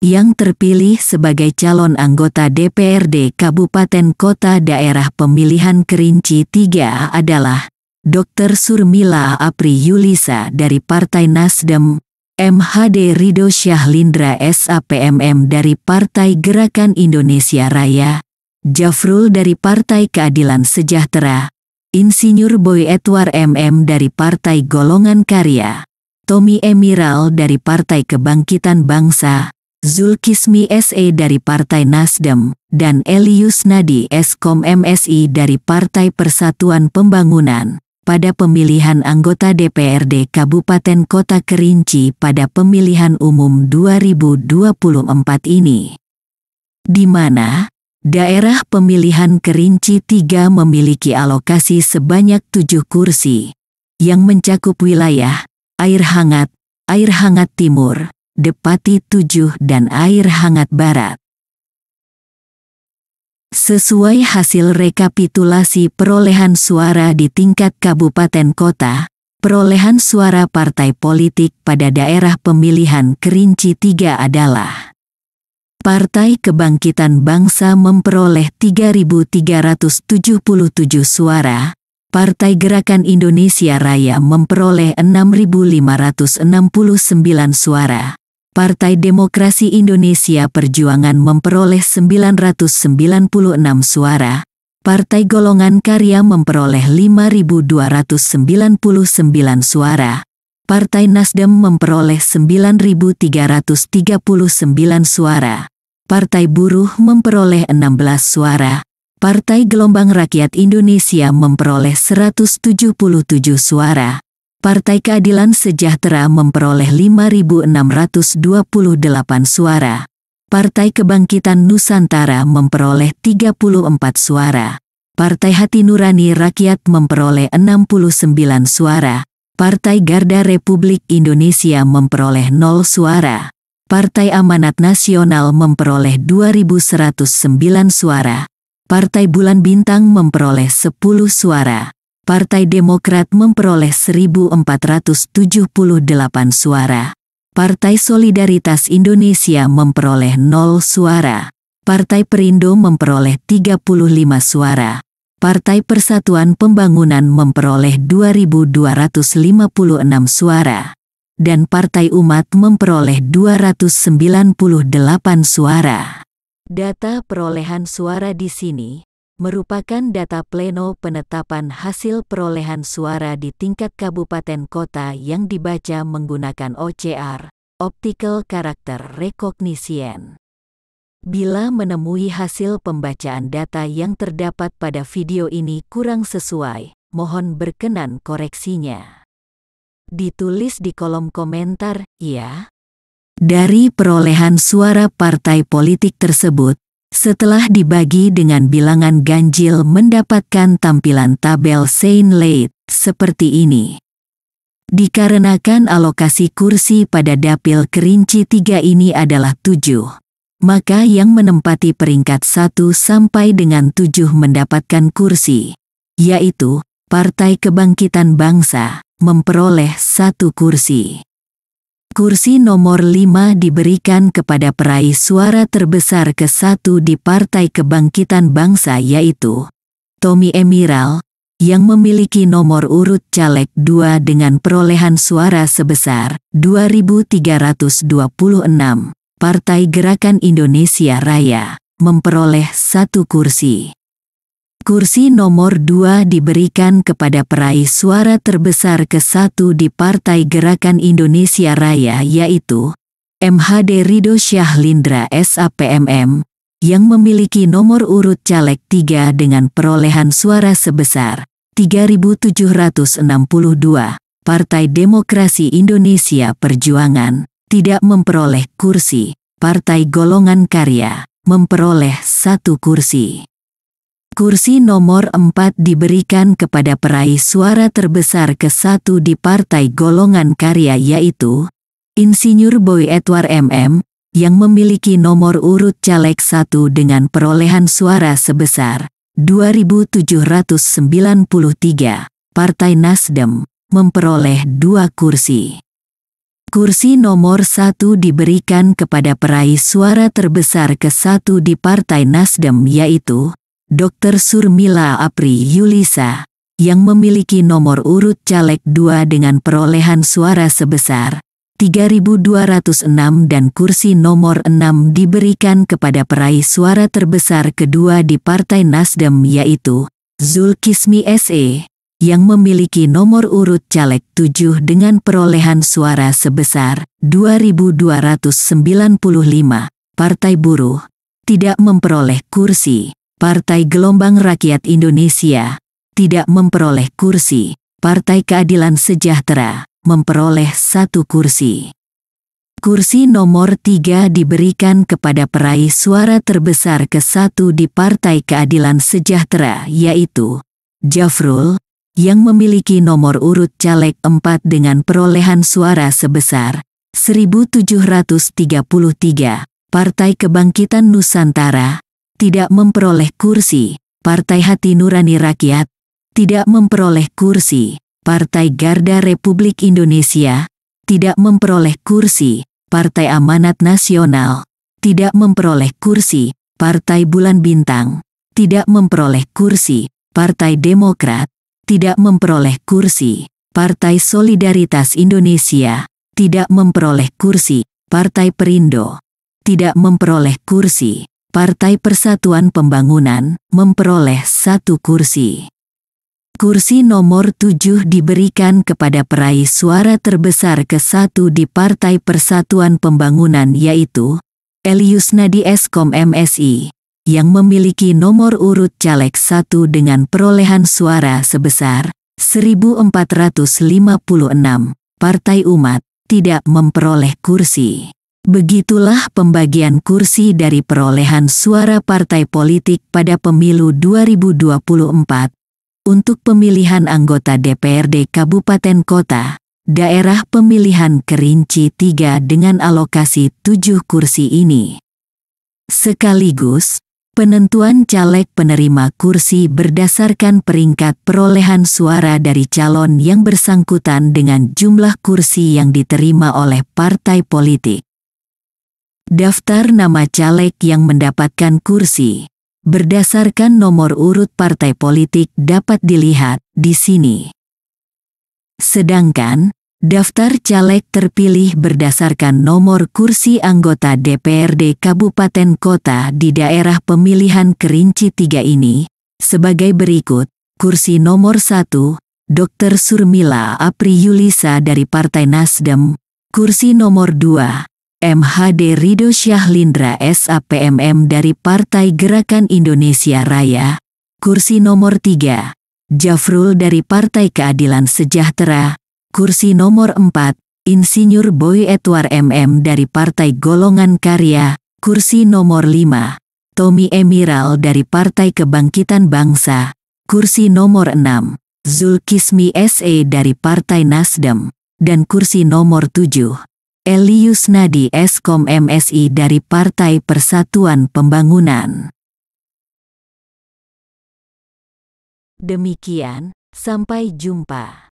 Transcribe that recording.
Yang terpilih sebagai calon anggota DPRD Kabupaten Kota Daerah Pemilihan Kerinci 3 adalah Dr. Surmila Apri Yulisa dari Partai Nasdem, MHD Ridho Syahlindra SAPMM dari Partai Gerakan Indonesia Raya, Jafrul dari Partai Keadilan Sejahtera, Insinyur Boy Edward MM dari Partai Golongan Karya, Tommy Emiral dari Partai Kebangkitan Bangsa, Zulkifli SE dari Partai Nasdem, dan Elius Nadi Eskom MSI dari Partai Persatuan Pembangunan pada pemilihan anggota DPRD Kabupaten Kota Kerinci pada pemilihan umum 2024 ini. Di mana daerah pemilihan Kerinci 3 memiliki alokasi sebanyak 7 kursi, yang mencakup wilayah Air Hangat Timur, Depati 7 dan Air Hangat Barat. Sesuai hasil rekapitulasi perolehan suara di tingkat kabupaten kota, perolehan suara partai politik pada daerah pemilihan Kerinci 3 adalah: Partai Kebangkitan Bangsa memperoleh 3.377 suara, Partai Gerakan Indonesia Raya memperoleh 6.569 suara, Partai Demokrasi Indonesia Perjuangan memperoleh 996 suara, Partai Golongan Karya memperoleh 5.299 suara, Partai Nasdem memperoleh 9.339 suara, Partai Buruh memperoleh 16 suara, Partai Gelombang Rakyat Indonesia memperoleh 177 suara, Partai Keadilan Sejahtera memperoleh 5.628 suara, Partai Kebangkitan Nusantara memperoleh 34 suara, Partai Hati Nurani Rakyat memperoleh 69 suara, Partai Garda Republik Indonesia memperoleh 0 suara, Partai Amanat Nasional memperoleh 2.109 suara, Partai Bulan Bintang memperoleh 10 suara, Partai Demokrat memperoleh 1.478 suara, Partai Solidaritas Indonesia memperoleh 0 suara, Partai Perindo memperoleh 35 suara, Partai Persatuan Pembangunan memperoleh 2.256 suara, dan Partai Umat memperoleh 298 suara. Data perolehan suara di sini merupakan data pleno penetapan hasil perolehan suara di tingkat kabupaten kota yang dibaca menggunakan OCR, Optical Character Recognition. Bila menemui hasil pembacaan data yang terdapat pada video ini kurang sesuai, mohon berkenan koreksinya. Ditulis di kolom komentar, ya. Dari perolehan suara partai politik tersebut, setelah dibagi dengan bilangan ganjil mendapatkan tampilan tabel Seinleit seperti ini. Dikarenakan alokasi kursi pada Dapil Kerinci 3 ini adalah 7, maka yang menempati peringkat 1 sampai dengan 7 mendapatkan kursi, yaitu Partai Kebangkitan Bangsa memperoleh 1 kursi. Kursi nomor 5 diberikan kepada peraih suara terbesar ke-1 di Partai Kebangkitan Bangsa yaitu Tommy Emiral, yang memiliki nomor urut caleg 2 dengan perolehan suara sebesar 2.326. Partai Gerakan Indonesia Raya memperoleh 1 kursi. Kursi nomor 2 diberikan kepada peraih suara terbesar ke-1 di Partai Gerakan Indonesia Raya yaitu MHD Ridho Syahlindra SAPMM, yang memiliki nomor urut caleg 3 dengan perolehan suara sebesar 3.762. Partai Demokrasi Indonesia Perjuangan tidak memperoleh kursi. Partai Golongan Karya memperoleh 1 kursi. Kursi nomor 4 diberikan kepada peraih suara terbesar ke-1 di Partai Golongan Karya yaitu Insinyur Boy Edward MM, yang memiliki nomor urut caleg 1 dengan perolehan suara sebesar 2.793. Partai Nasdem memperoleh 2 kursi. Kursi nomor 1 diberikan kepada peraih suara terbesar ke-1 di Partai Nasdem yaitu Dr. Surmila Apri Yulisa, yang memiliki nomor urut caleg 2 dengan perolehan suara sebesar 3.206 dan kursi nomor 6 diberikan kepada peraih suara terbesar kedua di Partai Nasdem yaitu Zulkifli SE, yang memiliki nomor urut caleg 7 dengan perolehan suara sebesar 2.295. Partai Buruh tidak memperoleh kursi. Partai Gelombang Rakyat Indonesia tidak memperoleh kursi. Partai Keadilan Sejahtera memperoleh 1 kursi. Kursi nomor 3 diberikan kepada peraih suara terbesar ke-1 di Partai Keadilan Sejahtera yaitu Jafrul, yang memiliki nomor urut caleg 4 dengan perolehan suara sebesar 1.733. Partai Kebangkitan Nusantara tidak memperoleh kursi. Partai Hati Nurani Rakyat tidak memperoleh kursi. Partai Garda Republik Indonesia tidak memperoleh kursi. Partai Amanat Nasional tidak memperoleh kursi. Partai Bulan Bintang tidak memperoleh kursi. Partai Demokrat tidak memperoleh kursi. Partai Solidaritas Indonesia tidak memperoleh kursi. Partai Perindo tidak memperoleh kursi. Partai Persatuan Pembangunan memperoleh 1 kursi. Kursi nomor 7 diberikan kepada peraih suara terbesar ke-1 di Partai Persatuan Pembangunan yaitu Elius Nadi Eskom MSI, yang memiliki nomor urut caleg 1 dengan perolehan suara sebesar 1.456. Partai Umat tidak memperoleh kursi. Begitulah pembagian kursi dari perolehan suara partai politik pada pemilu 2024 untuk pemilihan anggota DPRD Kabupaten Kota, Daerah Pemilihan Kerinci 3 dengan alokasi 7 kursi ini. Sekaligus penentuan caleg penerima kursi berdasarkan peringkat perolehan suara dari calon yang bersangkutan dengan jumlah kursi yang diterima oleh partai politik. Daftar nama caleg yang mendapatkan kursi berdasarkan nomor urut partai politik dapat dilihat di sini. Sedangkan daftar caleg terpilih berdasarkan nomor kursi anggota DPRD Kabupaten Kota di daerah pemilihan Kerinci 3 ini sebagai berikut. Kursi nomor 1, Dr. Surmila Apri Yulisa dari Partai Nasdem. Kursi nomor 2, MHD Ridho Syahlindra SAPMM dari Partai Gerakan Indonesia Raya. Kursi nomor 3, Jafrul dari Partai Keadilan Sejahtera. Kursi nomor 4, Insinyur Boy Edward MM dari Partai Golongan Karya. Kursi nomor 5, Tommy Emiral dari Partai Kebangkitan Bangsa. Kursi nomor 6, Zulkifli SE dari Partai Nasdem. Dan kursi nomor 7, Elius Nadi Eskom MSI dari Partai Persatuan Pembangunan. Demikian, sampai jumpa.